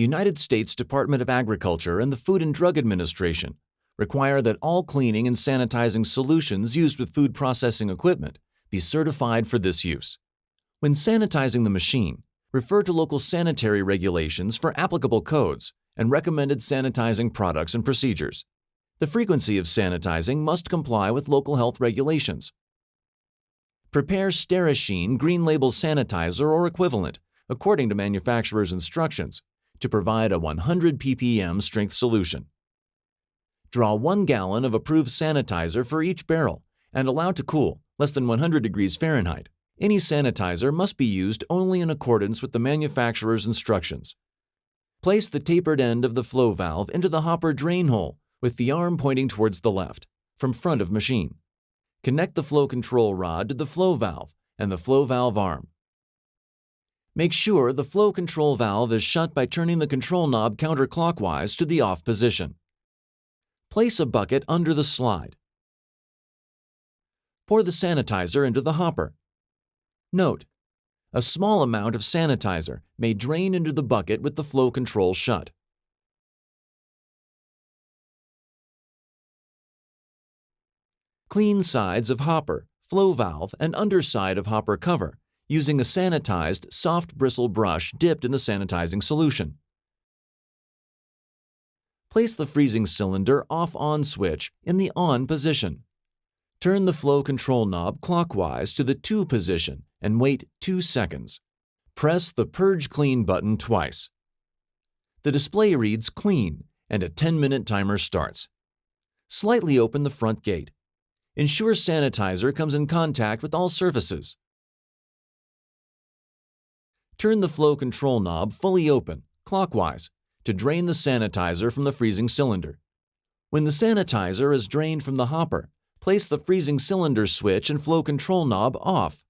The United States Department of Agriculture and the Food and Drug Administration require that all cleaning and sanitizing solutions used with food processing equipment be certified for this use. When sanitizing the machine, refer to local sanitary regulations for applicable codes and recommended sanitizing products and procedures. The frequency of sanitizing must comply with local health regulations. Prepare Sterasheen Green Label Sanitizer or equivalent, according to manufacturer's instructions, to provide a 100 ppm strength solution. Draw 1 gallon of approved sanitizer for each barrel and allow to cool, less than 100 degrees Fahrenheit. Any sanitizer must be used only in accordance with the manufacturer's instructions. Place the tapered end of the flow valve into the hopper drain hole with the arm pointing towards the left, from front of machine. Connect the flow control rod to the flow valve and the flow valve arm. Make sure the flow control valve is shut by turning the control knob counterclockwise to the off position. Place a bucket under the slide. Pour the sanitizer into the hopper. Note: a small amount of sanitizer may drain into the bucket with the flow control shut. Clean sides of hopper, flow valve, and underside of hopper cover using a sanitized soft bristle brush dipped in the sanitizing solution. Place the freezing cylinder off-on switch in the on position. Turn the flow control knob clockwise to the to position and wait 2 seconds. Press the Purge Clean button twice. The display reads clean and a 10-minute timer starts. Slightly open the front gate. Ensure sanitizer comes in contact with all surfaces. Turn the flow control knob fully open, clockwise, to drain the sanitizer from the freezing cylinder. When the sanitizer is drained from the hopper, place the freezing cylinder switch and flow control knob off.